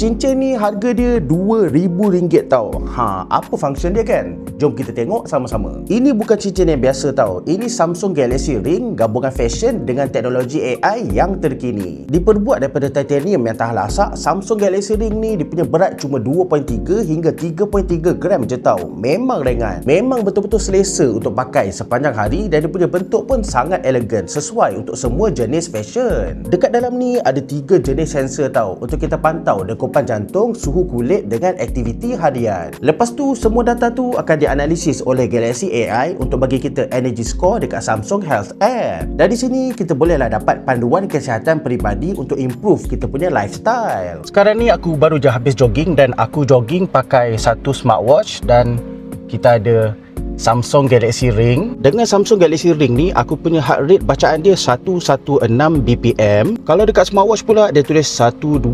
Cincin ni harga dia RM2,000 tau. Apa function dia kan? Jom kita tengok sama-sama. Ini bukan cincin yang biasa tau. Ini Samsung Galaxy Ring gabungan fashion dengan teknologi AI yang terkini. Diperbuat daripada titanium yang tahan lasak. Samsung Galaxy Ring ni dia punya berat cuma 2.3 hingga 3.3 gram je tau. Memang ringan. Memang betul-betul selesa untuk pakai sepanjang hari dan dia punya bentuk pun sangat elegan, sesuai untuk semua jenis fashion. Dekat dalam ni ada 3 jenis sensor tau untuk kita pantau degupan jantung, suhu kulit dengan aktiviti harian. Lepas tu semua data tu akan dianalisis oleh Galaxy AI untuk bagi kita energy score dekat Samsung Health App. Dari sini kita bolehlah dapat panduan kesihatan peribadi untuk improve kita punya lifestyle. Sekarang ni aku baru je habis jogging dan aku jogging pakai satu smartwatch dan kita ada Samsung Galaxy Ring. Dengan Samsung Galaxy Ring ni aku punya heart rate bacaan dia 116 BPM. Kalau dekat smartwatch pula dia tulis 120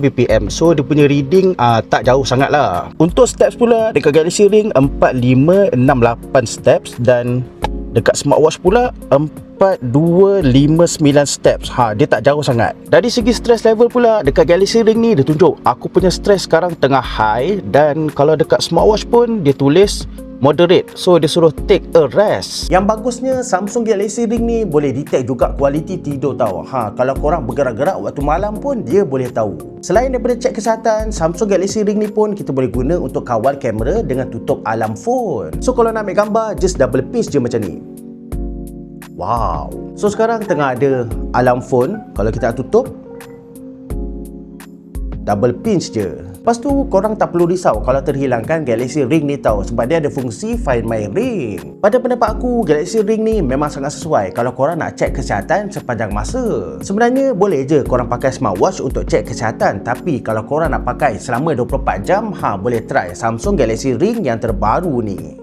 BPM. So dia punya reading tak jauh sangat lah. Untuk steps pula dekat Galaxy Ring 4568 steps dan dekat smartwatch pula 4259 steps. Dia tak jauh sangat. Dari segi stress level pula dekat Galaxy Ring ni dia tunjuk aku punya stress sekarang tengah high dan kalau dekat smartwatch pun dia tulis moderate. So dia suruh take a rest. Yang bagusnya Samsung Galaxy Ring ni boleh detect juga kualiti tidur tau. Kalau korang bergerak-gerak waktu malam pun dia boleh tahu. Selain daripada cek kesihatan, Samsung Galaxy Ring ni pun kita boleh guna untuk kawal kamera dengan tutup alarm phone. So kalau nak ambil gambar, just double pinch je macam ni. Wow. So sekarang tengah ada alarm phone. Kalau kita nak tutup, double pinch je. Lepas tu korang tak perlu risau kalau terhilangkan Galaxy Ring ni tau, sebab dia ada fungsi Find My Ring. Pada pendapat aku, Galaxy Ring ni memang sangat sesuai kalau korang nak cek kesihatan sepanjang masa. Sebenarnya boleh je korang pakai smartwatch untuk cek kesihatan, tapi kalau korang nak pakai selama 24 jam, boleh try Samsung Galaxy Ring yang terbaru ni.